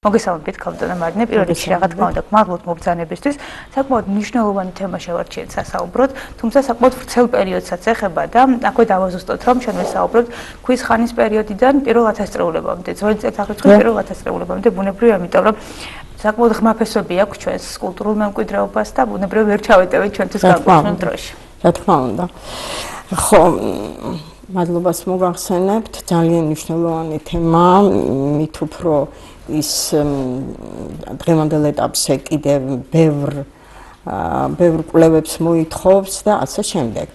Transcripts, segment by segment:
მოგესალმებით ქალბატონო მარინე, პირველ რიგში რა თქმა უნდა გმადლობთ მობრძანებისთვის. საკმაოდ მნიშვნელოვანი თემა შევარჩიეთ სასაუბროდ, თუმცა საკმაოდ ვრცელ პერიოდსაც ეხება და აქვე დავაზუსტოთ, რომ ჩვენ ვესაუბროთ ქვის ხანის პერიოდიდან პირველ ათასწლეულებამდე, ძველი წელთაღრიცხვის პირველ ათასწლეულებამდე, ბუნებრივია, ამიტომ რომ საკმაოდ ღმაფესვები აქვს ჩვენს კულტურულ მემკვიდრეობას და ბუნებრივია ვერ ჩავეტევით ჩვენთვის განკუთვნილ დროში. რა თქმა უნდა. ხო, მადლობას მოგახსენებთ, ძალიან მნიშვნელოვანი თემა, მით უფრო ის დღევანდელ ეტაპზე კიდევ ბევრ კვლევებს მოითხოვს და ასე შემდეგ.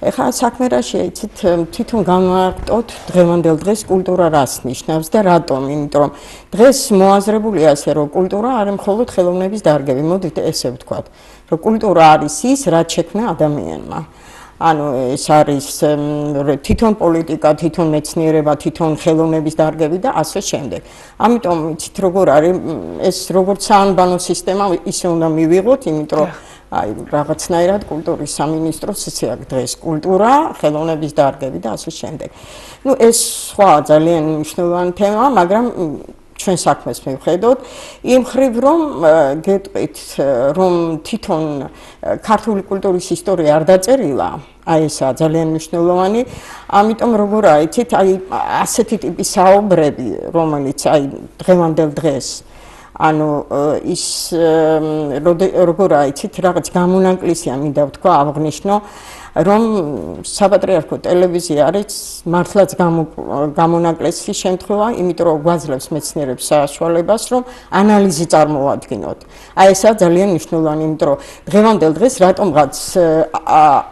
ეხლა საქმე რა შეიცით, თვითონ განვარტყოთ დღევანდელ დღეს კულტურა რას ნიშნავს და რატომ? იმიტომ რომ დღეს მოაზრებულია ასე, რომ კულტურა არის მხოლოდ ხელოვნების დარგები. მოდით ესე ვთქვათ, რომ კულტურა არის ის, რაც შექმნა ადამიანმა. ანუ ეს არის თვითონ პოლიტიკა, თვითონ მეცნიერება, თვითონ ხელოვნების დარგები და ასე შემდეგ. ამიტომ იცით როგორ არის ეს როგორც საანბანო სისტემა ისე უნდა მივიღოთ, იმიტომ რომ აი რაღაცნაირად კულტურის სამინისტროს ისე აქვს დღეს კულტურა, ხელოვნების დარგები და ასე შემდეგ. ნუ ეს სხვა ძალიან მნიშვნელოვანი თემაა, მაგრამ ჩვენ საქმეს მივხედოთ იმ ხრივ რომ გეტყვით რომ თვითონ ქართული კულტურის ისტორია არ დაწერილა, აი ესაა ძალიან მნიშვნელოვანი, ამიტომ როგორ აიცით, აი ასეთი ტიპის საუბრები, რომელიც აი დღევანდელ დღეს ანუ ის როგორ აიცით, რაღაც გამონაკლისია მინდა ვთქვა, აღნიშნო რომ საპატრიარქო ტელევიზია არის მართლაც გამონაკლისი შემთხვევა, იმიტომ რომ გვაძლევს მეცნიერებს საშუალებას, რომ ანალიზი წარმოვადგინოთ. აი ესაა ძალიან მნიშვნელოვანი, იმიტომ რომ დღევანდელ დღეს რატომღაც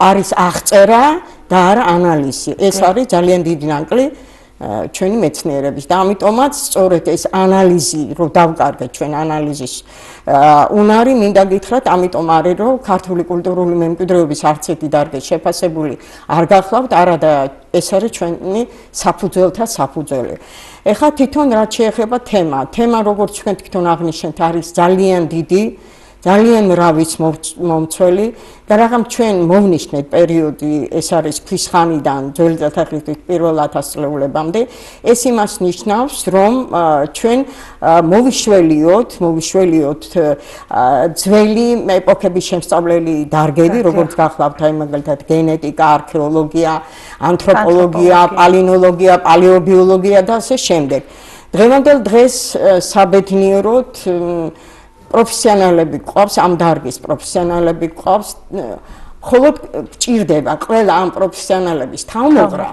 არის აღწერა და არა ანალიზი. ეს არის ძალიან დიდი ნაკლი ჩვენი მეცნიერების და ამიტომაც სწორედ ეს ანალიზი, რომ დავკარგეთ ჩვენ ანალიზის უნარი, მინდა გითხრათ, ამიტომ არის, რომ ქართული კულტურული მემკვიდრეობის არც ერთი დარგი შეფასებული არ გახლავთ, არადა ეს არის ჩვენი საფუძველთა საფუძველი. ეხლა თვითონ რაც შეეხება თემა როგორც თქვენ თვითონ აღნიშნეთ, არის ძალიან დიდი, ძალიან მრავის მომცველი და რაღაც ჩვენ მოვნიშნეთ პერიოდი, ეს არის ქვის ხანიდან ძველი წელთაღრიცხვის პირველ ათასწლეულებამდე. ეს იმას ნიშნავს, რომ ჩვენ მოვიშველიოთ ძველი ეპოქების შემსწავლელი დარგები, როგორც გახლავთ, აი მაგალითად გენეტიკა, არქეოლოგია, ანთროპოლოგია, პალეონტოლოგია, პალეობიოლოგია და ასე შემდეგ. დღევანდელ დღეს საბედნიეროდ პროფესიონალები გვყავს, ამ დარგის პროფესიონალები გვყავს, მხოლოდ გჭირდება ყველა ამ პროფესიონალების თავმოყრა.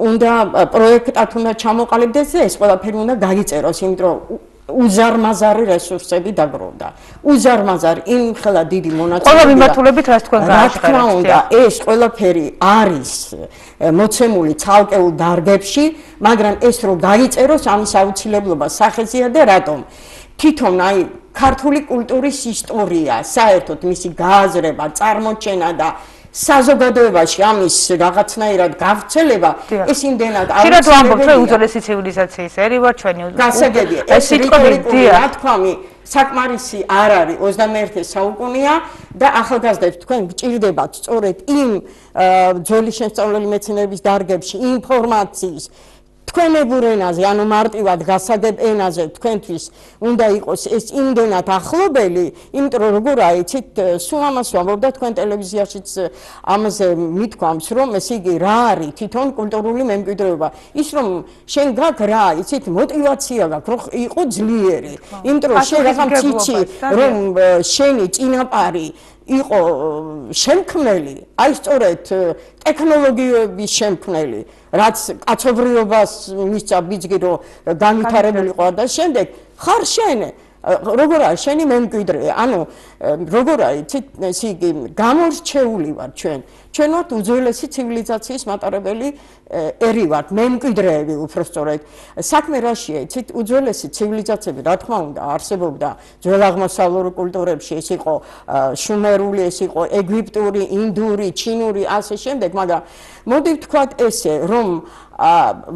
უნდა პროექტად უნდა ჩამოყალიბდეს და ეს ყველაფერი უნდა გაიწეროს, იმიტომ რომ უზარმაზარი რესურსები დაგროვდა. უზარმაზარი იმხელა დიდი მონაწილეობა. ყველა მიმართულებით რაც თქვენ გააჩნიათ. რა თქმა უნდა, ეს ყველაფერი არის მოცემული ცალკეულ დარგებში, მაგრამ ეს რომ გაიწეროს, ამის აუცილებლობა სახეზეა და რატომ? თვითონ აი ქართული კულტურის ისტორია, საერთოდ მისი გააზრება, წარმოჩენა და საზოგადოებაში ამის რაღაცნაირად გავრცელება, ეს იმდენად აუცილებელია. შეიძლება ვამბობთ, რომ უძველესი ცივილიზაციის ერი ვარ ჩვენი. გასაგებია, ეს რიტორიკული ნათქვამი საკმარისი არ არის 21 საუკუნეა და ახალგაზრდებს თქვენ გჭირდებათ სწორედ იმ ძველი შემსწავლელი მეცნიერების დარგებში ინფორმაციის თქვენებურ ენაზე, ანუ მარტივად გასაგებ ენაზე თქვენთვის უნდა იყოს ეს იმდენად ახლობელი, იმიტომ რომ როგორ აიცით, სულ ამას ვამბობ და თქვენ ტელევიზიაშიც ამაზე მithქვამს, რომ ეს იგი რა არის თვითონ კულტურული მემკვიდრეობა. ის რომ შენ გაქვს რა, იცით, мотиваცია გაქვს, რომ იყო ძლიერი. იმიტომ რომ შენ რაღაც ციცი, რომ შენი წინაპარი იყო შემქმნელი, აი სწორედ ტექნოლოგიების შემქმნელი, რაც კაცობრიობას მისცა ბიძგი რომ განვითარებულიყო და შემდეგ ხარ შენ როგორ არის შენი მემკვიდრე, ანუ როგორ არის ეს იგი გამორჩეული ვარ ჩვენ ვართ უძველესი ცივილიზაციის მატარებელი ერი ვართ, მემკვიდრეები უბრალოდ. საქმე რაშია, იცით, უძველესი ცივილიზაციები, რა თქმა უნდა, არსებობდა ძველ აღმოსავლურ კულტურებში, ეს იყო შუმერული, ეს იყო ეგვიპტური, ინდური, ჩინური, ასე შემდეგ, მაგრამ მოდი ვთქვათ ესე, რომ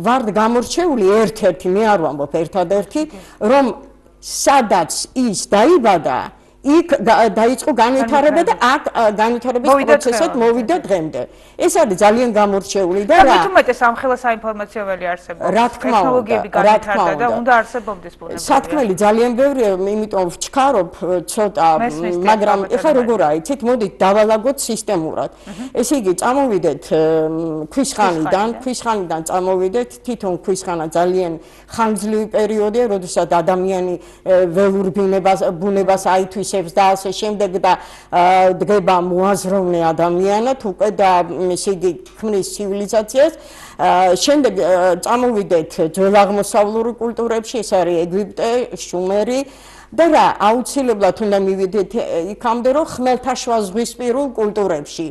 ვართ გამორჩეული ერთ-ერთი, მე არ ვამბობ ერთადერთი, რომ სადაც ის დაიბადა, იქ დაიწყო განვითარება და აქ განვითარების პროცესად მოვიდა დღემდე. ეს არის ძალიან გამორჩეული და რა. მით უმეტეს ამხელა საინფორმაციო ველი არსებობს. ტექნოლოგიები განვითარდა და უნდა არსებობდეს ბუნებრივია. სათქმელი ძალიან ბევრია, იმიტომ ვჩქარობ ცოტა, მაგრამ ეხლა როგორ აიცით, მოდით დავალაგოთ სისტემურად. ესე იგი, წამოვიდეთ ქვისხანიდან წამოვიდეთ, თვითონ ქვისხანა ძალიან ხანგრძლივი პერიოდია, როდესაც ადამიანი ველურ ბუნებას აითვისებს და ასე შემდეგ და დგება მოაზროვნე ადამიანად, უკვე და ესე იგი ქმნის ცივილიზაციას. შემდეგ წამოვიდეთ ძველაღმოსავლური კულტურებში, ეს არის ეგვიპტე, შუმერი და რა, აუცილებლად უნდა მივიდეთ იქამდე, რომ ხმელთაშუაზღვისპირულ კულტურებში.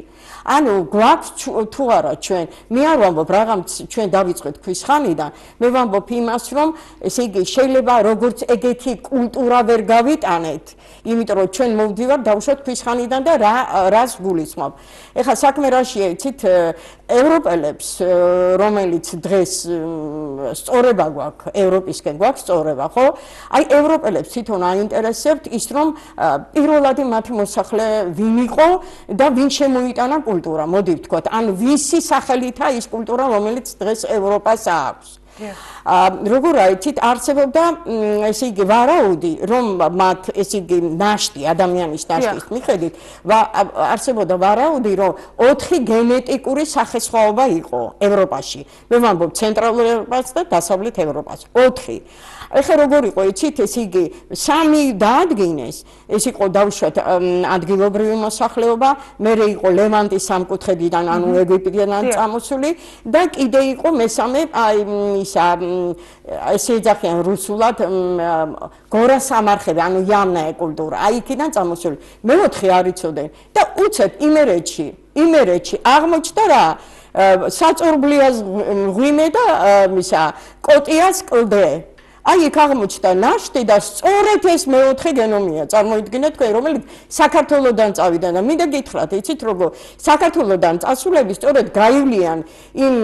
ანუ გვაქვს თუ არა ჩვენ, მე არ ვამბობ რაღაც ჩვენ დავიწყეთ ქვისხანიდან, მე ვამბობ იმას, რომ ესე იგი შეიძლება როგორც ეგეთი კულტურა ვერ გავიტანეთ, იმიტომ რომ ჩვენ მოვდივართ დავუშვათ ქვისხანიდან და რას გულისხმობ. ეხლა საქმე რაშია, იცით, ევროპელებს, რომელიც დღეს სწორება გვაქვს, ევროპისკენ გვაქვს სწორება, ხო? აი ევროპელებს თვითონ აინტერესებთ ის, რომ პირველადი მათი მოსახლე ვინ იყო და ვინ შემოიტანა კულტურა, მოდი ვთქვათ, ან ვისი სახელითაა ის კულტურა, რომელიც დღეს ევროპას აქვს. როგორ აიცით, არსებობდა ესე იგი ვარაუდი, რომ მათ ესე იგი ნაშტი, ადამიანის ნაშტის მიხედვით, არსებობდა ვარაუდი, რომ 4 გენეტიკური სახესხვაობა იყო ევროპაში. მე ვამბობ ცენტრალურ ევროპას და დასავლეთ ევროპას. 4. ეხლა როგორ იყო, იცით, ესე იგი 3 დაადგინეს, ეს იყო დავუშვათ ადგილობრივი მოსახლეობა, მერე იყო ლევანტის სამკუთხედიდან, ანუ ეგვიპტიდან წამოსული და კიდე იყო მესამე, აი ისა ესე ეძახიან რუსულად გორასამარხები, ანუ იამნაე კულტურა, აი იქიდან წამოსული. მე-4 არ იცოდნენ და უცებ იმერეთში აღმოჩნდა რა საწორბლიას ღვინე და ისა კოტიას კლდე. აი იქ აღმოჩნდა ნაშტი და სწორედ ეს მე-4 გენომია, წარმოიდგინეთ თქვენ, რომელიც საქართველოდან წავიდა და მინდა გითხრათ, იცით როგორ საქართველოდან წასულები სწორედ გაივლიან იმ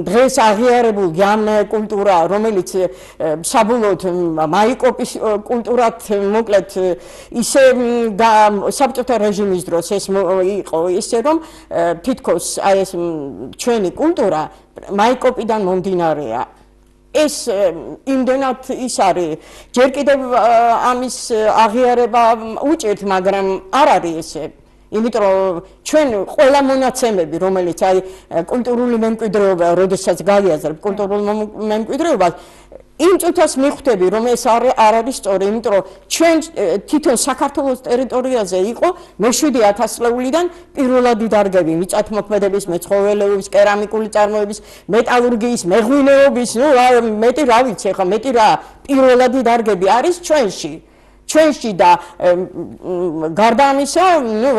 დღეს აღიარებულ იამნაე კულტურა, რომელიც საბოლოოდ მაიკოპის კულტურად მოკლედ ისე საბჭოთა რეჟიმის დროს ეს იყო ისე რომ თითქოს აი ეს ჩვენი კულტურა მაიკოპიდან მომდინარეა. ეს იმდენად ის არის, ჯერ კიდევ ამის აღიარება უჭირთ, მაგრამ არ არის ესე. იმიტომ რომ ჩვენ ყველა მონაცემები, რომელიც აი კულტურული მემკვიდრეობა, როდესაც გაიაზრებ კულტურულ მემკვიდრეობას, იმ წუთას მიხვდები, რომ ეს არ არის სწორი, იმიტომ რომ ჩვენ თვითონ საქართველოს ტერიტორიაზე იყო მე-7000 წლეულიდან პირველადი დარგები მიწათმოქმედების, მეცხოველეობის, კერამიკული წარმოების, მეტალურგიის, მეღვინეობის, ნუ მეტი რა ვიცი, ხა მეტი რა პირველადი დარგები არის ჩვენში და გარდა ამისა, ნუ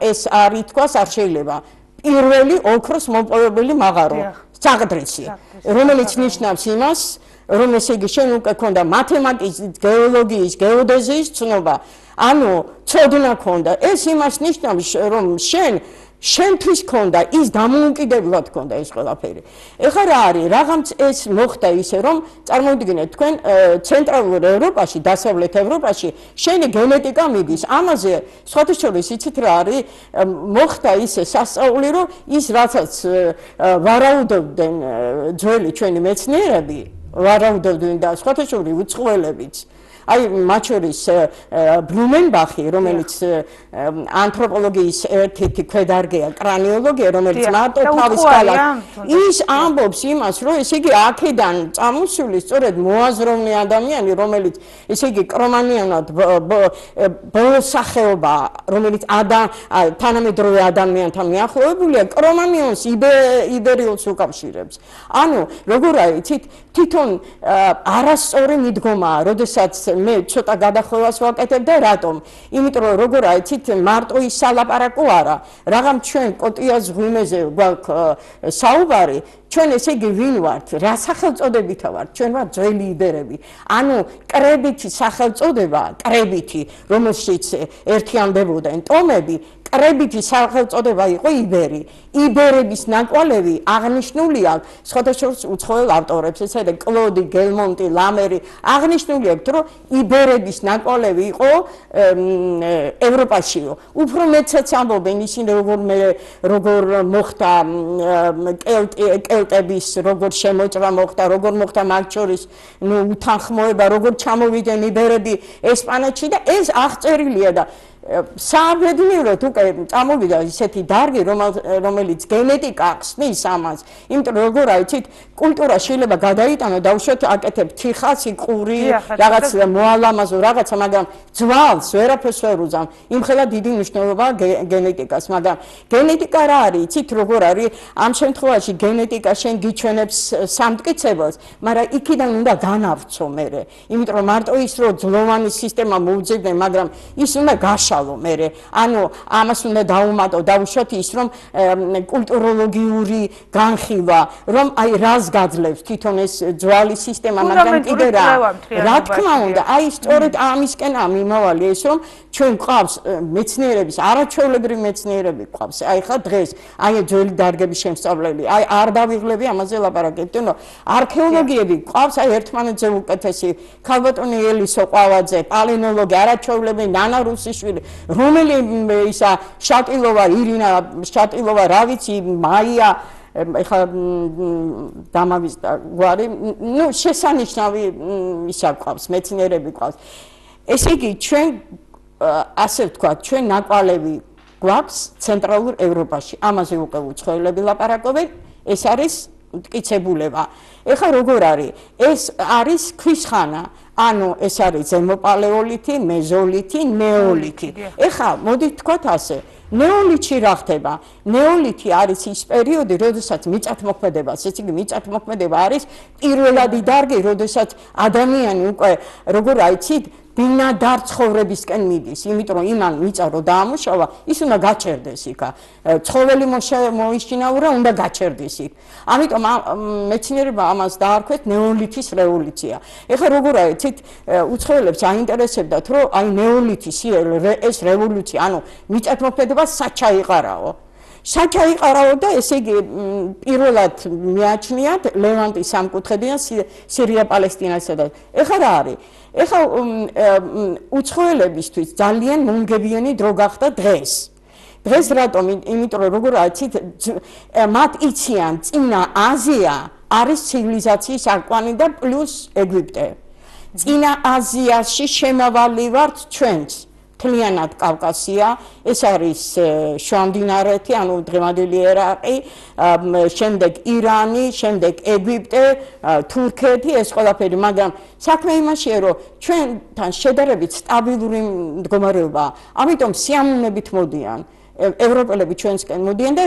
ეს არ ითქვას, არ შეიძლება. პირველი ოქროს მოპოვებელი მაღარო, საღდრისი, რომელიც ნიშნავს იმას, რომ ესე იგი შენ უკვე ქონდა მათემატიკის, გეოლოგიის, გეოდეზიის ცნობა, ანუ ცოდნა ქონდა. ეს იმას ნიშნავს, რომ შენთვის ქონდა ის დამოუკიდებლად ქონდა ეს ყველაფერი. ეხლა რა არის, რაღაც ეს მოხდა ისე, რომ წარმოიდგინეთ თქვენ ცენტრალურ ევროპაში, დასავლეთ ევროპაში შენი გენეტიკა მიდის. ამაზე სხვათა შორის იცით რა არის, მოხდა ისე სასწაული, რომ ის რასაც ვარაუდობდნენ ძველი ჩვენი მეცნიერები, ვარაუდობდნენ და სხვათა შორის უცხოელებიც. აი მათ შორის ბლუმენბახი, რომელიც ანთროპოლოგიის ერთ-ერთი ქვედარგია, კრანიოლოგია, რომელიც მარტო თავის კალას ის ამბობს იმას, რომ ესე იგი აქედან წამოსული სწორედ მოაზროვნე ადამიანი, რომელიც ესე იგი კრომანიანად ბოლოს სახეობა, რომელიც თანამედროვე ადამიანთან მიახლოებულია, კრომანიონს იბერიელს უკავშირებს. ანუ როგორ აიცით, თვითონ არასწორი მიდგომაა, როდესაც მე ცოტა გადახვევას ვაკეთებ და რატომ? იმიტომ რომ როგორ აიცით, მარტო ის სალაპარაკო არა. რაღაც ჩვენ კოტიას ღვინეზე გვაქვს საუბარი, ჩვენ ესე იგი ვინ ვართ? რა სახელწოდებითა ვართ? ჩვენ ვართ ძველი იბერები. ანუ კრებითი სახელწოდება, კრებითი, რომელშიც ერთიანდებოდნენ ტომები, კრებითი სახელწოდება იყო იბერი. იბერების ნაკვალევი აღნიშნული აქვს სხვადასხვა უცხოელ ავტორებს, ესე იგი კლოდი, გელმონტი, ლამერი, აღნიშნული აქვს, რომ იბერების ნაკვალევი იყო ევროპაშიო. უფრო მეცაც ამბობენ ისინი როგორ მოხდა კელტების როგორ შემოჭრა მოხდა, როგორ მოხდა მათ შორის უთანხმოება, როგორ ჩამოვიდნენ იბერები ესპანეთში და ეს აღწერილია და საბედნიეროდ უკვე წამოვიდა ისეთი დარგი, რომელიც გენეტიკა ხსნის ამას. იმიტომ რომ როგორ აიცით, კულტურა შეიძლება გადაიტანო დაუშვათ აკეთებ თიხას, ყური, რაღაც მოალამაზო რაღაცა, მაგრამ ძვალს ვერაფერს ვერ უზამ. იმხელა დიდი მნიშვნელობა გენეტიკას, მაგრამ გენეტიკა რა არის? იცით როგორ არის? ამ შემთხვევაში გენეტიკა შენ გიჩვენებს სამტკიცებელს, მაგრამ იქიდან უნდა განავრცო მერე. იმიტომ რომ მარტო ის რომ ძლოვანი სისტემა მოუძებდნენ, მაგრამ ის უნდა მერე ანუ ამას უნდა დაუმატო დაუშვათ ის რომ კულტუროლოგიური განხილვა რომ აი რას გაძლევს თვითონ ეს ძვალი სისტემა მაგრამ კიდე რა თქმა უნდა აი სწორედ ამისკენ ამიმავალი ეს რომ ჩვენ გვყავს მეცნიერების არაჩვეულებრივი მეცნიერები გვყავს აი ხა დღეს აი ძველი დარგების შემსწავლელი აი არ დავიღლები ამაზე ლაპარაკებთ ნუ არქეოლოგიები გვყავს აი ერთმანეთზე უკეთესი ქალბატონი ელისო ყავაძე პალეონოლოგი არაჩვეულებრივი ნანა რუსიშვილი რომელი ისა შატილოვა ირინა შატილოვა რა ვიცი მაია ეხლა დამავიზდა გვარი ნუ შესანიშნავი ისა გვყავს მეცნიერები გვყავს ესე იგი ჩვენ ასე ვთქვათ ჩვენ ნაკვალევი გვაქვს ცენტრალურ ევროპაში ამაზე უკვე უცხოელები ლაპარაკობენ ეს არის მტკიცებულება ეხლა როგორ არის ეს არის ქვის ხანა ანუ ეს არის ზემოპალეოლითი, მეზოლითი, ნეოლითი. ეხლა მოდით თქვათ ასე, ნეოლითში რა ხდება? ნეოლითი არის ის პერიოდი, როდესაც მიწათმოქმედებას, ესე იგი მიწათმოქმედება არის პირველადი დარგი, როდესაც ადამიანი უკვე როგორ აიცით ბინადარ ცხოვრებისკენ მიდის, იმიტომ რომ იმან მიწა რო დაამუშავა, ის უნდა გაჩერდეს იქა. ცხოველი მოიშინაურა, უნდა გაჩერდეს იქ. ამიტომ მეცნიერება ამას დაარქვეს ნეოლითის რევოლუცია. ეხლა როგორ აიცით, უცხოელებს აინტერესებდათ, რომ აი ნეოლითის ეს რევოლუცია, ანუ მიწათმოქმედება საჩაიყარაო. საჩაიყარაო და ესე იგი პირველად მიაჩნიათ ლევანტის სამკუთხედიან სირია-პალესტინასა და ეხლა რა არის? ეხლა უცხოელებისთვის ძალიან მომგებიანი დრო გახდა დღეს. დღეს რატომ? იმიტომ რომ როგორ აიცით, მათ იციან წინა აზია არის ცივილიზაციის არკვანი და პლუს ეგვიპტე. წინა აზიაში შემავალი ვართ ჩვენც. მთლიანად კავკასია, ეს არის შუამდინარეთი, ანუ დღევანდელი ერაყი, შემდეგ ირანი, შემდეგ ეგვიპტე, თურქეთი, ეს ყველაფერი, მაგრამ საქმე იმაშია, რომ ჩვენთან შედარებით სტაბილური მდგომარეობაა. ამიტომ სიამოვნებით მოდიან. ევროპელები ჩვენსკენ მოდიან და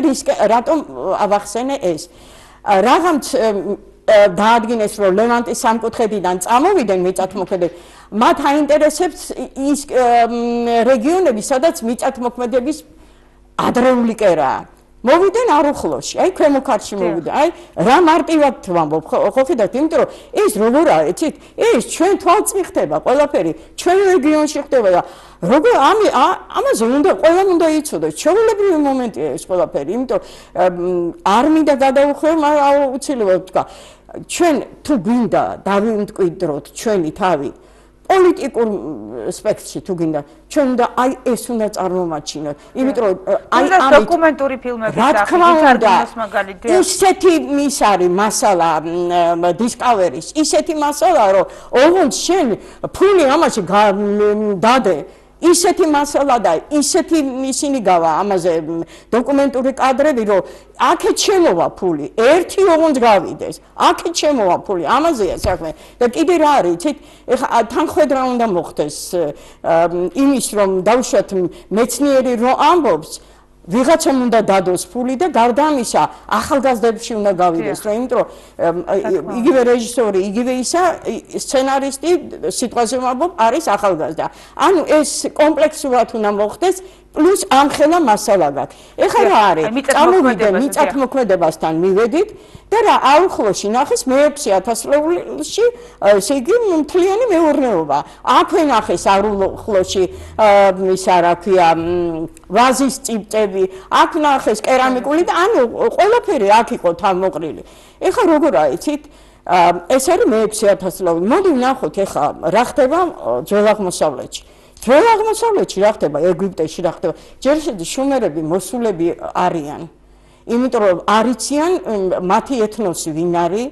რატომ ავახსენე ეს? რაღაც დაადგინეს რომ ლევანტის სამკუთხედიდან წამოვიდნენ მიწათმოქმედები მათ აინტერესებს ის რეგიონები სადაც მიწათმოქმედების ადრეული კერაა მოვიდნენ არუხლოში აი ქვემო ქართლში მოვიდნენ აი რა მარტივად ვამბობ ხო ხედავთ იმიტომ რომ ეს როგორ არის იცით ეს ჩვენ თვალწინ ხდება ყველაფერი ჩვენ რეგიონში ხდება და როგორ ამაზე უნდა ყველამ უნდა იცოდეს ჩვეულებრივი მომენტია ეს ყველაფერი იმიტომ არ მინდა გადავუხვევ მაგრამ აუცილებლად ვთქვა ჩვენ თუ გინდა დავიმტკვიდროთ ჩვენი თავი პოლიტიკურ სპექტრში თუ გინდა ჩვენ უნდა აი ეს უნდა წარმომაჩინოთ იმიტომ რომ აი ამ დოკუმენტური ფილმების სახით მაგალითად ისეთი ის არის მასალა დისკავერის ისეთი მასალა რომ ოღონდ შენ ფული ამაში დადე ისეთი მასალა და ისეთი ისინი გავა ამაზე დოკუმენტური კადრები რომ აქეთ შემოვა ფული ერთი ოღონდ გავიდეს აქეთ შემოვა ფული ამაზეა საქმე და კიდე რა არის იცით ეხა თანხმედრა უნდა მოხდეს იმის რომ დავუშვათ მეცნიერი რო ამბობს ვიღაცამ უნდა დადოს ფული და გარდა ამისა ახალგაზრდებში უნდა გავიდეს რა იმიტომ რომ იგივე რეჟისორი იგივე ისა სცენარისტი სიტყვაზე ვამბობ არის ახალგაზრდა ანუ ეს კომპლექსურად უნდა მოხდეს პლუს ამხელა მასალა გაქვს. ეხლა რა არის? წამოვიდე მიწათმოქმედებასთან მივედით და რა აუხლოში ნახეს მე-6000 ლეულში, ესე იგი მთლიანი მეურნეობა. აქვე ნახეს აუხლოში ისა რა ქვია ვაზის წიბწები, აქ ნახეს კერამიკული და ანუ ყველაფერი აქ იყო თავმოყრილი. ეხლა როგორ აიცით? ეს არის მე-6000 ლეული. მოდი ვნახოთ ეხლა რა ხდება ძველ აღმოსავლეთში. ძველ აღმოსავლეთში რა ხდება, ეგვიპტეში რა ხდება. ჯერ შედი შუმერები მოსულები არიან. იმიტომ რომ არიციან მათი ეთნოსი ვინ არის,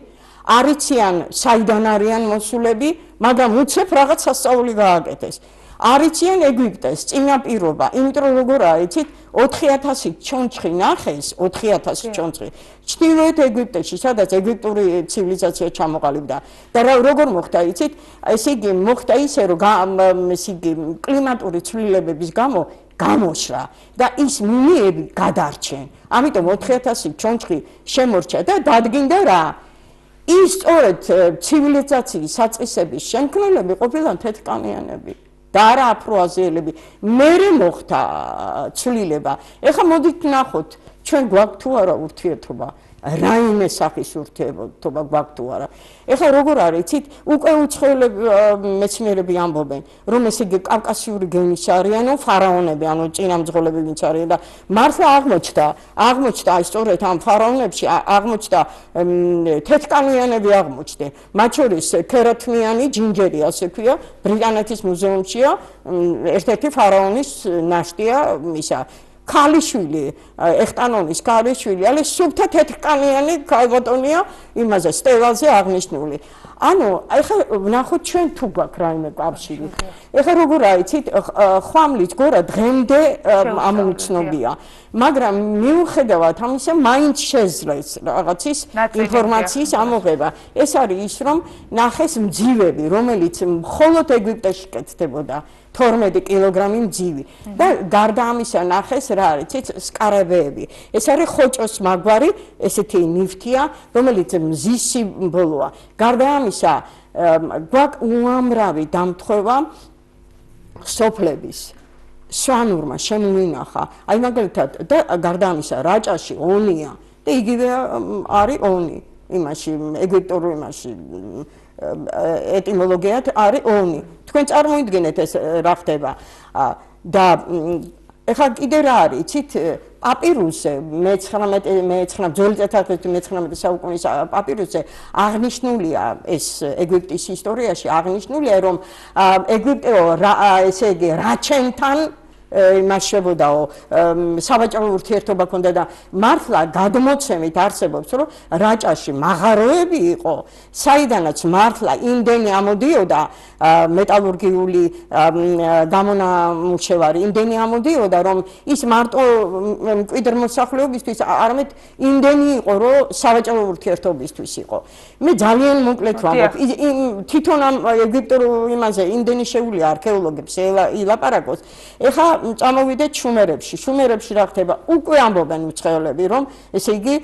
არიციან საიდან არიან მოსულები, მაგრამ უცებ რაღაც სასწაული გააკეთეს. არიციან ეგვიპტეს წინაპირობა, იმიტომ რომ როგორ აიცით 4000 ჩონჩხი ნახეს, 4000 ჩონჩხი. ჩრდილოეთ ეგვიპტეში, სადაც ეგვიპტური ცივილიზაცია ჩამოყალიბდა. და როგორ მოხდა იცით? ესე იგი მოხდა ისე რომ ესე იგი კლიმატური ცვლილებების გამო გამოშრა და ის მუმიები გადარჩენ. ამიტომ 4000 ჩონჩხი შემორჩა და დადგინდა რა? ის სწორედ ცივილიზაციის საწყისების შემქმნელები ყოფილან თეთრკანიანები. და არა აფროაზიელები. მერე მოხდა ცვლილება. ეხლა მოდით ნახოთ, ჩვენ გვაქვს თუ არა ურთიერთობა, რაიმე სახის ურთიერთობა გვაქვს თუ არა. ეხლა როგორ არის, იცით, უკვე უცხოელები მეცნიერები ამბობენ, რომ ესე იგი კავკასიური გენის არიან ფარაონები, ანუ წინამძღოლები ვინც არიან და მართლა აღმოჩნდა აი სწორედ ამ ფარაონებში აღმოჩნდა თეთრკანიანები აღმოჩნდნენ. მათ შორის ქერათმიანი ჯინჯერი, ასე ქვია, ბრიტანეთის მუზეუმშია, ერთ-ერთი ფარაონის ნაშთია, ისა ქალიშვილი, ეხტანონის ქალიშვილი, ale სუფთა თეთრკანიანი ქალბატონია, იმაზე სტელაზე აღნიშნული. ანუ ეხლა ვნახოთ ჩვენ თუ გვაქვს რაიმე კავშირი. ეხლა როგორ აიცით, ხვამლის გორა დღემდე ამოუცნობია. მაგრამ მიუხედავად ამისა, მაინც შეძლეს რაღაცის ინფორმაციის ამოღება. ეს არის ის, რომ ნახეს მძივები, რომელიც მხოლოდ ეგვიპტეში კეთდებოდა. 12 კილოგრამი მძივი და გარდა ამისა ნახეს რა არის სკარაბეები. ეს არის ხოჭოს მაგვარი, ესეთი ნივთია, რომელიც მზის სიმბოლოა. გარდა ამისა გვაქვს უამრავი დამთხევა სოფლების სვანურმა შემოვინახა. აი მაგალითად და გარდა ამისა რაჭაში ონია და იგივე არის ონი იმაში ეგვიპტურ იმაში ეტიმოლოგიად არის ონი. თქვენ წარმოიდგინეთ ეს რა ხდება და ეხლა კიდე რა არის, იცით, პაპირუსზე ძველი წელთაღრიცხვის 19 საუკუნის პაპირუსზე აღნიშნულია ეს ეგვიპტის ისტორიაში აღნიშნულია რომ ეგვიპტე ესე იგი რაჩენთან იმაშებოდაო საბაჭრო ურთიერთობა ჰქონდა და მართლა გადმოცემით არსებობს რომ რაჭაში მაღაროები იყო საიდანაც მართლა იმდენი ამოდიოდა მეტალურგიული გამონამუშევარი იმდენი ამოდიოდა რომ ის მარტო მკვიდრ მოსახლეობისთვის არამედ იმდენი იყო რომ საბაჭრო ურთიერთობისთვის იყო მე ძალიან მოკლედ ვამბობ თვითონ ამ ეგვიპტურ იმაზე იმდენი შეუძლია არქეოლოგებს ილაპარაკოს ეხლა წამოვიდეთ შუმერებში რა ხდება უკვე ამბობენ უცხოელები რომ ესე იგი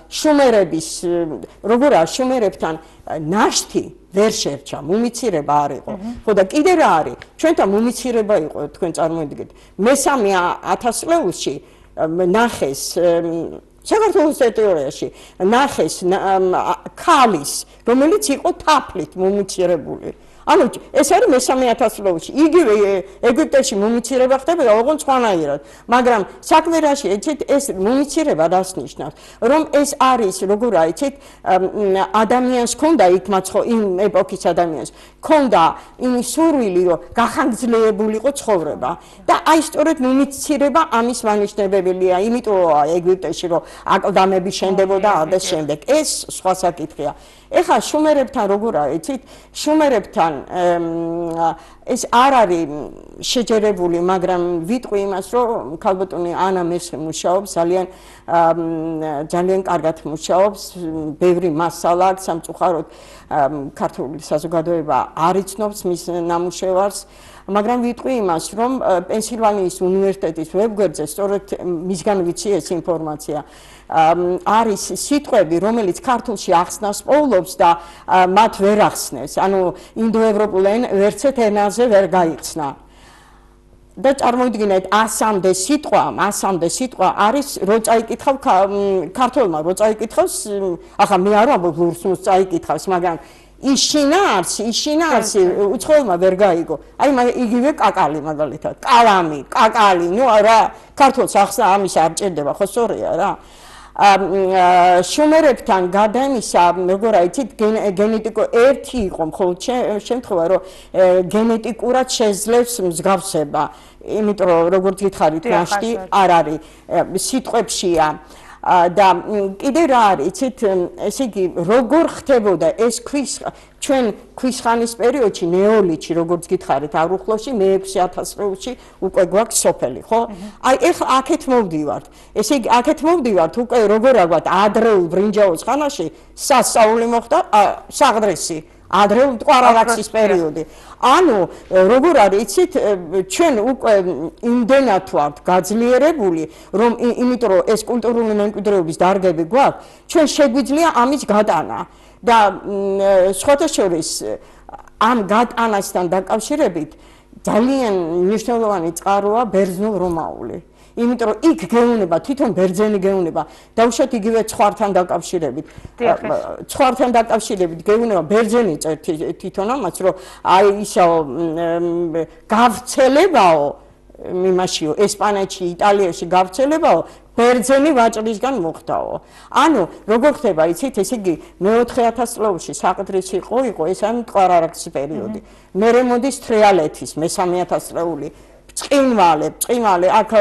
შუმერების როგორ არის შუმერებთან ნაშთი ვერ შერჩა მუმიცირება არ იყო ხო და კიდე რა არის ჩვენთან მუმიცირება იყო თქვენ წარმოიდგინეთ მე-3000 ლეულში ნახეს საქართველოს ტერიტორიაში ნახეს ქალის რომელიც იყო თაფლით მუმიცირებული ანუ ეს არის მე-3000 ლეულში იგივე ეგვიპტეში მუმიცირება ხდებოდა ოღონდ სხვანაირად მაგრამ საქმე რაში ეცით ეს მუმიცირება რას ნიშნავს რომ ეს არის როგორ აიცით ადამიანს ჰქონდა იქ მაცხო იმ ეპოქის ადამიანს ჰქონდა იმის სურვილი რომ გახანგრძლივებულიყო ცხოვრება და აი სწორედ მუმიცირება ამის მანიშნებელია იმიტომ ეგვიპტეში რომ აკლდამები შენდებოდა და შემდეგ ეს სხვა საკითხია ეხლა შუმერებთან როგორ აიცით შუმერებთან ეს არ არის შეჯერებული მაგრამ ვიტყვი იმას რომ ქალბატონი ანა მესხი მუშაობს ძალიან კარგად მუშაობს ბევრი მასალა აქვს სამწუხაროდ ქართული საზოგადოება არ იცნობს მის ნამუშევარს მაგრამ ვიტყვი იმას რომ პენსილვანიის უნივერსიტეტის ვებგვერდზე სწორედ მისგან ვიცი ეს ინფორმაცია არის სიტყვები რომელიც ქართულში ახსნას პოულობს და მათ ვერ ახსნეს ანუ ინდოევროპულ ვერცეთ ენაზე ვერ გაიხსნა და წარმოიდგინეთ 100-მდე სიტყვა არის რო წაიკითხავ ქართულმა რო წაიკითხავს ახლა მე არ ვამბობ ლურსმულს წაიკითხავს მაგრამ ისინაარსი უცხოელმა ვერ გაიგო აი იგივე კაკალი მაგალითად კაკალი ნუ რა ქართულს ახსნა ამის არ ჭირდება ხო სწორია რა შუმერებთან გადაიმისა როგორ აიცით გენეტიკო ერთი იყო მხოლოდ შემთხვევა რომ გენეტიკურად შეძლებს მსგავსება იმიტომ რომ როგორც გითხარით ნაშთი არ არის სიტყვებშია და კიდე რა არის იცით ესე იგი როგორ ხდებოდა ეს ჩვენ ქვისხანის პერიოდში ნეოლითში როგორც გითხარით აღრუხლოში მე-6000 წელში უკვე გვაქვს სოფელი ხო აი ეხლა აქეთ მოვდივართ ესე იგი აქეთ მოვდივართ უკვე როგორ აგვათ ადრეულ ბრინჯაოს ხანაში სასწაული მოხდა საღდრესი ადრეულ მტკვარ-არაქსის პერიოდი ანუ როგორ არის იცით ჩვენ უკვე იმდენად ვართ გაძლიერებული რომ იმიტომ რომ ეს კულტურული მემკვიდრეობის დარგები გვაქვს ჩვენ შეგვიძლია ამის გატანა და სხვათა შორის ამ გატანასთან დაკავშირებით ძალიან მნიშვნელოვანი წყაროა ბერძნულ-რომაული იმიტომ რომ იქ გეუნება თვითონ ბერძენი გეუნება დავუშვათ იგივე ცხვართან დაკავშირებით გეუნება ბერძენი წერთ თვითონ ამას რომ აი ისო გავრცელებაო იმაშიო ესპანეთში იტალიაში გავრცელებაო ბერძენი ვაჭრისგან მოხდაო ანუ როგორ ხდება იცით ესე იგი მე-4000 წლებში საყდრისი იყო ეს არის მტკვარ-არაქსის პერიოდი მერე მოდის თრიალეთის მე-3000 წლეული წყინვალე აქ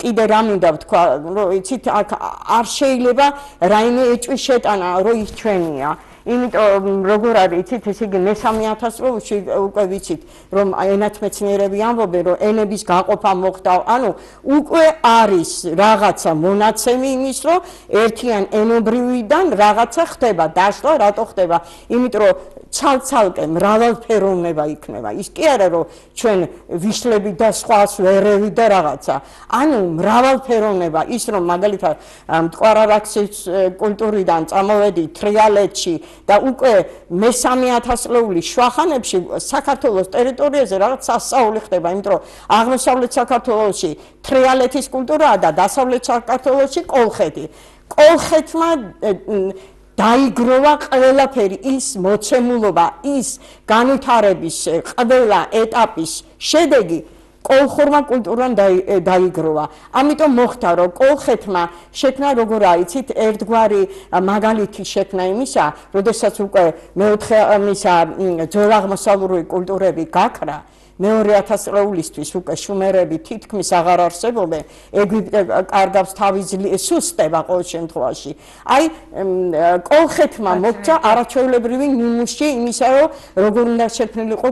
კიდე რა მინდა ვთქვა რომ იცით აქ არ შეიძლება რაიმე ეჭვის შეტანა რომ ის ჩვენია იმიტომ როგორ არის იცით ესე იგი მე-3000 წლებში უკვე ვიცით რომ ენათმეცნიერები ამბობენ რომ ენების გაყოფა მოხდა ანუ უკვე არის რაღაცა მონაცემი იმის რომ ერთიან ენობრივიდან რაღაცა ხდება დაშლა რატო ხდება იმიტომ რომ ცალ-ცალკე მრავალფეროვნება იქნება ის კი არა რომ ჩვენ ვიშლები და სხვას ვერევი და რაღაცა ანუ მრავალფეროვნება ის რომ მაგალითად მტკვარ-არაქსის კულტურიდან წამოვედი თრიალეთში და უკვე მე-3000 წლეული შუახანებში საქართველოს ტერიტორიაზე რაღაც სასწაული ხდება იმიტომ რომ აღმოსავლეთ საქართველოში თრიალეთის კულტურაა და დასავლეთ საქართველოში კოლხეთმა დაიგროვა ყველაფერი ის მოცემულობა ის განვითარების ყველა ეტაპის შედეგი კოლხურმა კულტურამ დაიგროვა ამიტომ მოხდა რომ კოლხეთმა შექმნა როგორ აიცით ერთგვარი მაგალითი შექმნა იმისა როდესაც უკვე ძველაღმოსავლური კულტურები გაქრა მე-2000 წლეულისთვის უკვე შუმერები თითქმის აღარ არსებობენ ეგვიპტე კარგავს თავის სუსტება ყოველ შემთხვევაში აი კოლხეთმა მოგვცა არაჩვეულებრივი ნიმუში იმისა რომ როგორ უნდა შექმნილიყო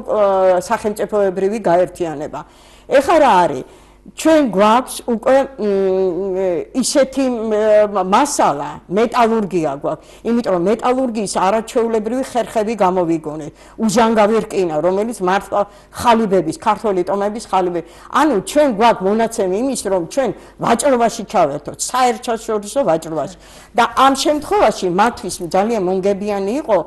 სახელმწიფოებრივი გაერთიანება ეხლა რა არის ჩვენ გვაქვს უკვე ისეთი მასალა მეტალურგია გვაქვს იმიტომ რომ მეტალურგიის არაჩვეულებრივი ხერხები გამოვიგონეთ უჟანგავი რკინა რომელიც მართლა ხალიბების ქართველი ტომების ხალიბები ანუ ჩვენ გვაქვს მონაცემი იმის რომ ჩვენ ვაჭრობაში ჩავერთოთ საერთაშორისო ვაჭრობაში და ამ შემთხვევაში მათთვის ძალიან მომგებიანი იყო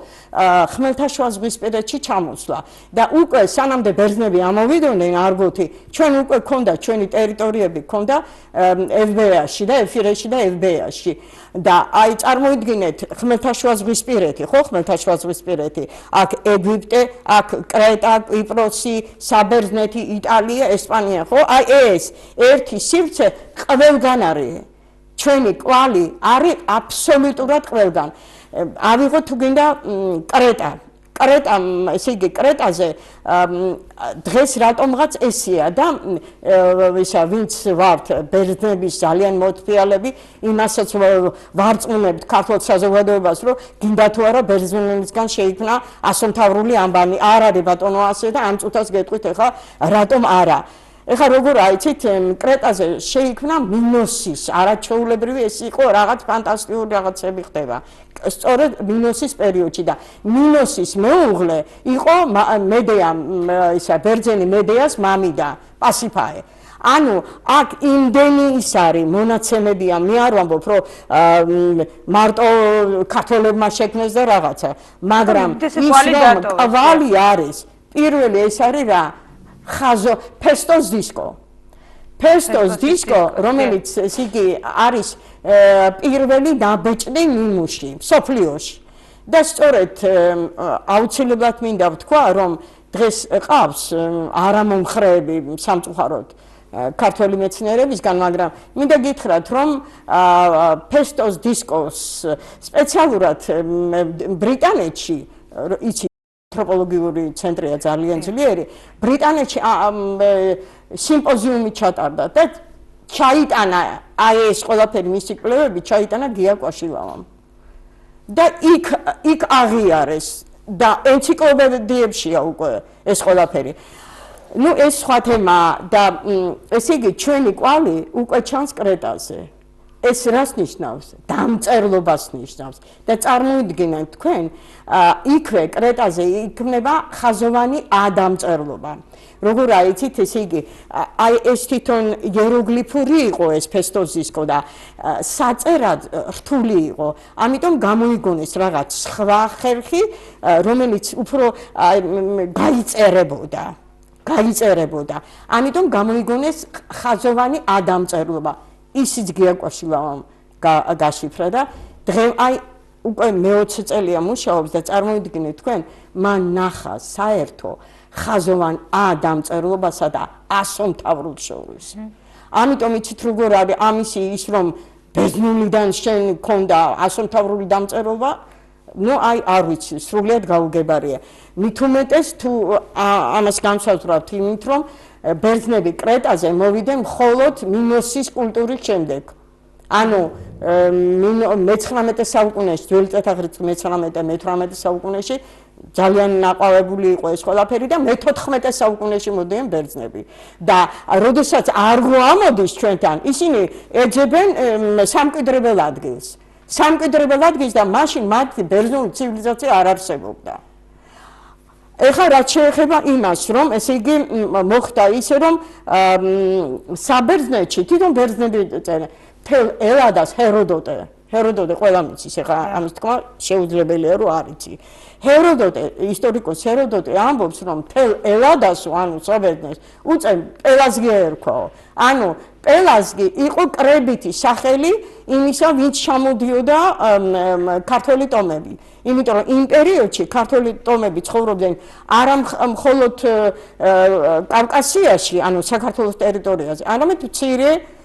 ხმელთაშუაზღვისპირეთში ჩამოსვლა და უკვე სანამდე ბერძნები ამოვიდოდნენ არგოთი ჩვენ უკვე ქონდა ჩვენი ტერიტორიები ქონდა FBA-ში და ეფირეში და FBA-ში და აი წარმოიდგინეთ ხმელთაშუაზღვისპირეთი ხო ხმელთაშუაზღვისპირეთი აქ ეგვიპტე აქ კრეტა კვიპროსი საბერძნეთი იტალია ესპანია ხო აი ეს ერთი სივრცე ყველგან არის ჩვენი კვალი არის აბსოლუტურად ყველგან ავიღოთ თუ გინდა კრეტა ესე იგი კრეტაზე დღეს რატომღაც ესეა და ისა ვინც ვართ ბერძნების ძალიან მოწფიალები იმასაც ვარწმუნებთ ქართულ საზოგადოებას რომ გინდა თუ არა ბერძნებისგან შეიქმნა ასომთავრული ამბანი არ არის ბატონო ასე და ამ წუთას გეტყვით ეხლა რატომ არა ეხლა როგორ აიცით კრეტაზე შეიქმნა მინოსის არაჩვეულებრივი ეს იყო რაღაც ფანტასტიკური რაღაცები ხდება სწორედ მინოსის პერიოდში და მინოსის მეუღლე იყო მედეა ისა ბერძენი მედეას მამიდა პასიფაე ანუ აქ იმდენი ის არის მონაცემებია მე არ ვამბობ რომ მარტო ქართველებმა შექმნეს და რაღაცა მაგრამ ის კვალი არის პირველი ეს არის რა ხაზო ფესტოს დისკო Pestos disco, რომელიც იგი არის პირველი ნაბეჭდი ნიმუში, სოფლიოში. და სწორედ აუცილებლად მინდა ვთქვა, რომ დღეს ყავს არამომხრეები სამწუხაროდ ქართველი მეცნიერებისგან, მაგრამ მინდა გითხრათ, რომ Pestos discos სპეციალურად ბრიტანეთში იცი ანთროპოლოგიური ცენტრია ძალიან ძლიერი, ბრიტანეთში სიმპოზიუმი ჩატარდა და ჩაიტანა აი ეს ყველაფერი მისი კვლევები ჩაიტანა გია კვაშილავამ. და იქ აღიარეს და ენციკლოპედიებშია უკვე ეს ყველაფერი. ნუ ეს სხვა თემაა და ესე იგი ჩვენი კვალი უკვე ჩანს კრეტაზე. ეს რას ნიშნავს? დამწერლობას ნიშნავს და წარმოიდგინეთ თქვენ იქვე კრეტაზე იქმნება ხაზოვანი ადამწერლობა. როგორ აიცით, ესე იგი აი ეს თვითონ იეროგლიფური იყო ეს Pestos disco და საწერად რთული იყო. ამიტომ გამოიგონეს რაღაც სხვა ხერხი, რომელიც უფრო გაიწერებოდა. ამიტომ გამოიგონეს ხაზოვანი ადამწერლობა. ისიც გია კვაშილავამ გაშიფრა და დღე აი უკვე მე-20 წელია მუშაობს და წარმოიდგინეთ თქვენ, მან ნახა საერთო ხაზოვან ადამწერლობასა და ასომთავრულს შორის. ამიტომ იცით როგორ არის ამისი ის რომ ბერძნულიდან შენ ქონდა ასომთავრული დამწერლობა, ნუ აი არ ვიცი, სრულიად გაუგებარია. მით უმეტეს თუ ამას განსაზღვრავთ იმით, რომ ბერძნები კრეტაზე მოვიდნენ მხოლოდ მინოსის კულტურის შემდეგ. ანუ მე-19 საუკუნეში, ძველი წელთაღრიცხვის მე-19-18 საუკუნეში ძალიან ნაყვავებული იყო ეს ყველაფერი და მე-14 საუკუნეში მოდიან ბერძნები. და როდესაც არ გვამოდის ჩვენთან, ისინი ეძებენ სამკვიდრებელ ადგილს. და მაშინ მათი ბერძნული ცივილიზაცია არ არსებობდა. ეხლა რაც შეეხება იმას, რომ ესე იგი მოხდა ისე, რომ საბერძნეთში თვითონ ბერძნები წერენ თელ ელადას ჰეროდოტე ყველა მიცის, ეხლა ამის თქმა შეუძლებელია რომ არ იცი. ისტორიკოსი ჰეროდოტე ამბობს, რომ თელ ელადას, ანუ საბერძნეთს უწენ პელაზგი ერქვაო. ანუ პელაზგი იყო კრებითი სახელი იმისა, ვინც ჩამოდიოდა ქართველი ტომები. იმიტომ რომ იმ პერიოდში ქართველი ტომები ცხოვრობდნენ არა მხოლოდ კავკასიაში, ანუ საქართველოს ტერიტორიაზე, არამედ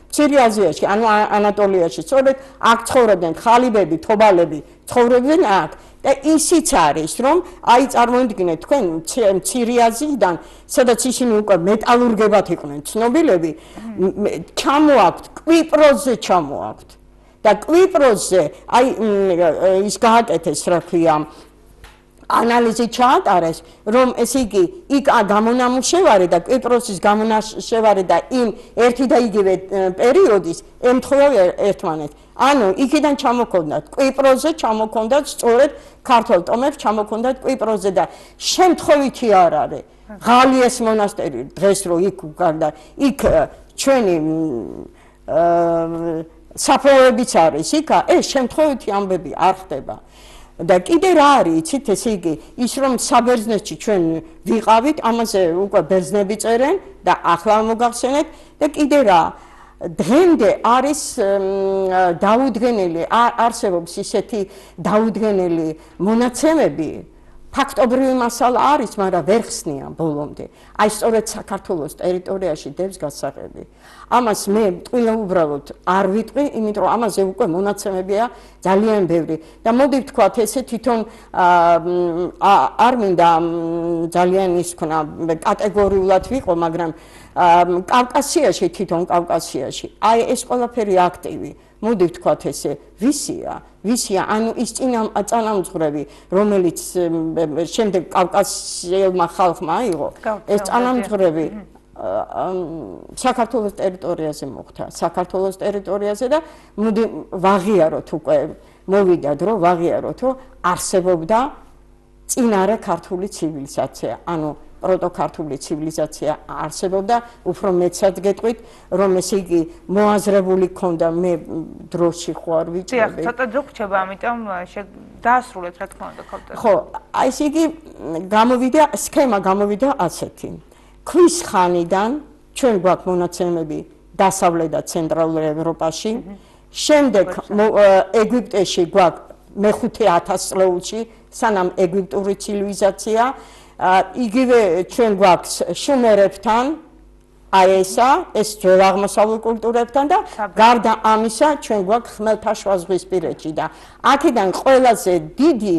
მცირე აზიაში, ანუ ანატოლიაში. სწორედ აქ ცხოვრობდნენ ხალიბები, თობალები, ცხოვრობდნენ აქ. და ისიც არის, რომ აი წარმოიდგინეთ თქვენ მცირე აზიიდან, სადაც ისინი უკვე მეტალურგებად იყვნენ ცნობილები, ჩამოაქვთ, კვიპროსზე ჩამოაქვთ. და კვიპროსზე აი ის გააკეთეს, რა ქვია, ანალიზი ჩაატარეს, რომ ესე იგი იქ გამონამუშევარი და კვიპროსის გამონამუშევარი და იმ ერთი და იგივე პერიოდის ემთხვევა ერთმანეთს. ანუ იქიდან ჩამოქონდათ კვიპროსზე, ჩამოქონდათ სწორედ ქართულ ტომებს, ჩამოქონდათ კვიპროსზე და შემთხვევითი არ არის. ღალიეს მონასტერი დღეს რო იქ უკარდა, იქ ჩვენი საფლავებიც არის იქ, ეს შემთხვევითი ამბები არ ხდება. და კიდე რა არის, იცით, ესე იგი, ის რომ საბერძნეთში ჩვენ ვიყავით, ამაზე უკვე ბერძნები წერენ და ახლა მოგახსენეთ და კიდე რა დღემდე არის დაუდგენელი, არსებობს ისეთი დაუდგენელი მონაცემები, ფაქტობრივი მასალა არის, მაგრამ ვერ ხსნიან ბოლომდე. აი სწორედ საქართველოს ტერიტორიაში დევს გასაღები. ამას მე ტყილა უბრალოდ არ ვიტყვი, იმიტომ რომ ამაზე უკვე მონაცემებია ძალიან ბევრი. და მოდი ვთქვათ, ესე თვითონ არ მინდა ძალიან ის ქნა კატეგორიულად ვიყო, მაგრამ კავკასიაში, თვითონ კავკასიაში, აი ეს ყველაფერი აქტივი. მოდი ვთქვათ ესე, ვისია, ანუ ის წინამძღვრები, რომელიც შემდეგ კავკასიელმა ხალხმა აიღო, ეს წინამძღვრები საქართველოს ტერიტორიაზე მოხდა, საქართველოს ტერიტორიაზე და მოდი ვაღიაროთ უკვე, მოვიდა დრო, ვაღიაროთ, რომ არსებობდა წინარე ქართული ცივილიზაცია, ანუ პროტოქართული ცივილიზაცია არსებობდა, უფრო მეცად გეტყვით, რომ ესე იგი მოაზრებული ქონდა, მე დროში ხო არ ვიჭრები. ცოტა ძრო გრჩება, ამიტომ დაასრულეთ, რა თქმა უნდა, ქავტა. ხო, აი ესე იგი სქემა გამოვიდა ასეთი. ქვის ხანიდან ჩვენ გვაქვს მონაცემები დასავლეთ და ცენტრალურ ევროპაში. შემდეგ ეგვიპტეში გვაქვს მეხუთე 1000 წლებში, სანამ ეგვიპტური ცივილიზაცია, იგივე ჩვენ გვაქვს შუმერებთან, აი ეს ძველ აღმოსავლურ კულტურებთან და გარდა ამისა ჩვენ გვაქვს ხმელთაშუა ზღვისპირეთში და აქედან ყველაზე დიდი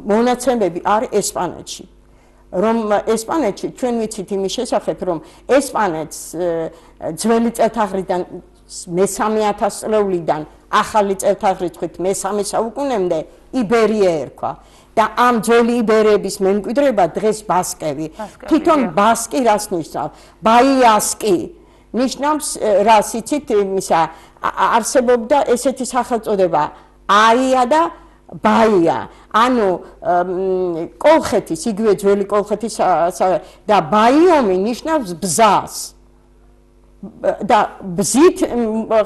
მონაცემები არის ესპანეთში. რომ ესპანეთში ჩვენ ვიცით იმის შესახებ, რომ ესპანეთს ძველი წელთაღრიდან მე-3000 წლეულიდან ახალი წელთაღრიცხვით მე-3 საუკუნემდე იბერია ერქვა. და ამ ძველი იბერების მემკვიდრეობა დღეს ბასკები. თვითონ ბასკი რას ნიშნავს? ბაიასკი ნიშნავს რას იცით იმისა არსებობდა ესეთი სახელწოდება აია და ბაია. ანუ კოლხეთის, იგივე ძველი კოლხეთის და ბაიომი ნიშნავს ბზას. და ბზით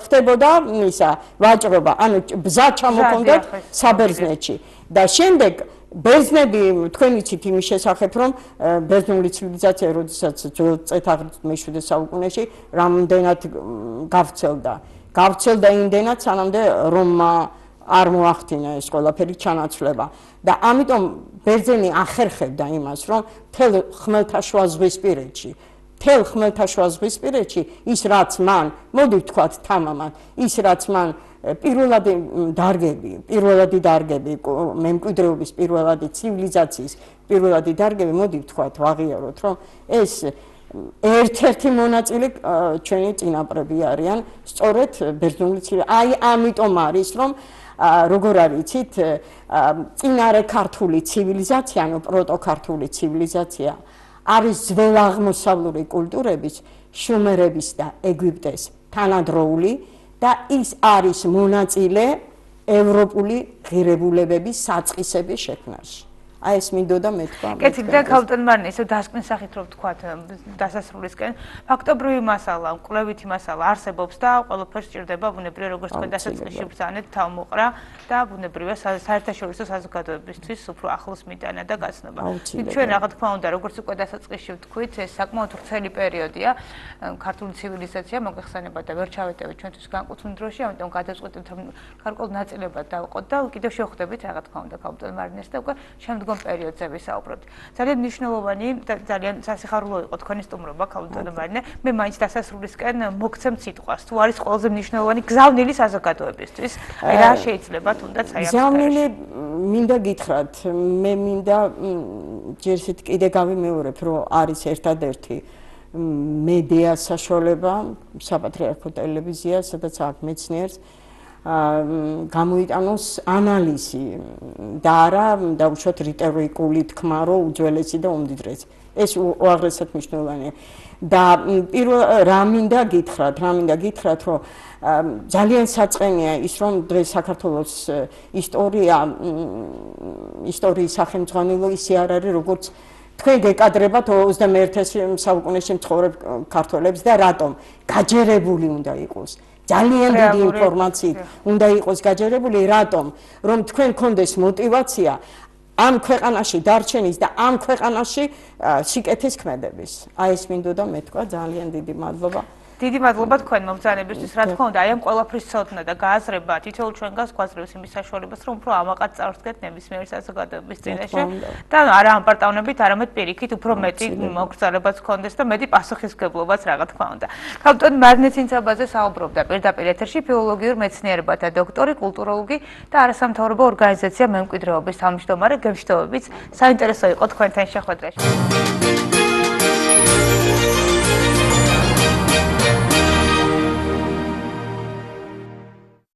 ხდებოდა ისა ვაჭრობა, ანუ ბზა ჩამოქონდათ საბერძნეთში. და შემდეგ ბერძნები თქვენ ვიცით იმის შესახებ, რომ ბერძნული ცივილიზაცია, როდესაც ძველ წელთაღრიცხვ მე-7 საუკუნეში რამდენად გავრცელდა იმდენად, სანამდე რომმა არ მოახდინა ეს ყველაფერი ჩანაცვლება. და ამიტომ ბერძენი ახერხებდა იმას, რომ მთელ ხმელთაშუა ზღვისპირეთში ის რაც მან, მოდი ვთქვათ თამამად, ის რაც მან პირველადი დარგები, მემკვიდრეობის პირველადი ცივილიზაციის პირველადი დარგები, მოდი ვთქვათ, ვაღიაროთ, რომ ეს ერთ-ერთი მონაწილე ჩვენი წინაპრები არიან, სწორედ ბერძნული ცივილიზაცია. აი ამიტომ არის, რომ როგორ არის იცით, წინარე ქართული ცივილიზაცია, ანუ პროტოქართული ცივილიზაცია არის ძველ აღმოსავლური კულტურების, შუმერების და ეგვიპტეს თანადროული და ის არის მონაწილე ევროპული ღირებულებების საწყისების შექმნაში. აი ეს მინდოდა მეთქვა. კეთილი და ქალბატონ მარინე, ისე დასკვნის სახით რომ ვთქვათ დასასრულისკენ, ფაქტობრივი მასალა, კვლევითი მასალა არსებობს და ყველაფერს სჭირდება ბუნებრივია როგორც თქვენ დასაწყისში ბრძანეთ თავმოყრა და ბუნებრივია საერთაშორისო საზოგადოებისთვის უფრო ახლოს მიტანა და გაცნობა. ჩვენ რა თქმა უნდა, როგორც უკვე დასაწყისში ვთქვით, ეს საკმაოდ ვრცელი პერიოდია ქართული ცივილიზაცია მოგვეხსენება და ვერ ჩავეტევით ჩვენთვის განკუთვნილ დროში, ამიტომ გადავწყვეტეთ რომ გარკვეულ ნაწილებად დავყოთ და კიდევ შევხვდებით რა თქმა უნდა ქალბატონ მარინეს და უკვე შემდგომ პერიოდზე ვისაუბრებთ. ძალიან მნიშვნელოვანი და ძალიან სასიხარულო იყო თქვენი სტუმრობა ქალბატონ მარინე. მე მაინც დასასრულისკენ მოგცემ სიტყვას. თუ არის ყველაზე მნიშვნელოვანი გზავნილი საზოგადოებისთვის, რა შეიძლება თუნდაც აი ამ გზავნილი მინდა გითხრათ, მე მინდა ჯერ ისეთ კიდე გავიმეორებ, რომ არის ერთადერთი მედია საშუალება, საპატრიარქო ტელევიზია, სადაც აქ მეცნიერს გამოიტანოს ანალიზი და არა დაუშვათ რიტორიკული თქმა, რომ უძველესი და უმდიდრესი. ეს უაღრესად მნიშვნელოვანია. და პირველ რა მინდა გითხრათ, რომ ძალიან საწყენია ის, რომ დღეს საქართველოს ისტორიის სახელმძღვანელო ისე არ არის, როგორც თქვენ გეკადრებათ 21 საუკუნეში მცხოვრებ ქართველებს და რატომ გაჯერებული უნდა იყოს. ძალიან დიდი ინფორმაციით უნდა იყოს გაჯერებული, რატომ? რომ თქვენ გქონდეს мотиваცია ამ ქვეყანაში დარჩენის და ამ ქვეყანაში სიკეთის ქმედების. აი ეს მინდოდა მეთქვა, ძალიან დიდი მადლობა. დიდი მადლობა თქვენ მომბრძანებისთვის, რა თქმა უნდა, აი ამ ყველაფრის ცოდნა და გააზრება თითოეულ ჩვენგანს გვაძლევს იმის საშუალებას, რომ უფრო ამაყად წავსდგეთ ნებისმიერი საზოგადოების წინაშე და არა ამპარტავნებით, არამედ პირიქით უფრო მეტი მოგრძალებაც გქონდეს და მეტი პასუხისმგებლობაც რა თქმა უნდა. ქალბატონ მარინე ცინცაბაძე საუბრობდა პირდაპირ ეთერში ფილოლოგიურ მეცნიერებათა დოქტორი, კულტუროლოგი და არასამთავრობო ორგანიზაცია მემკვიდრეობის თავმჯდომარე, გემშვიდობებით. საინტერესო იყო თქვენთან შეხვედრაში.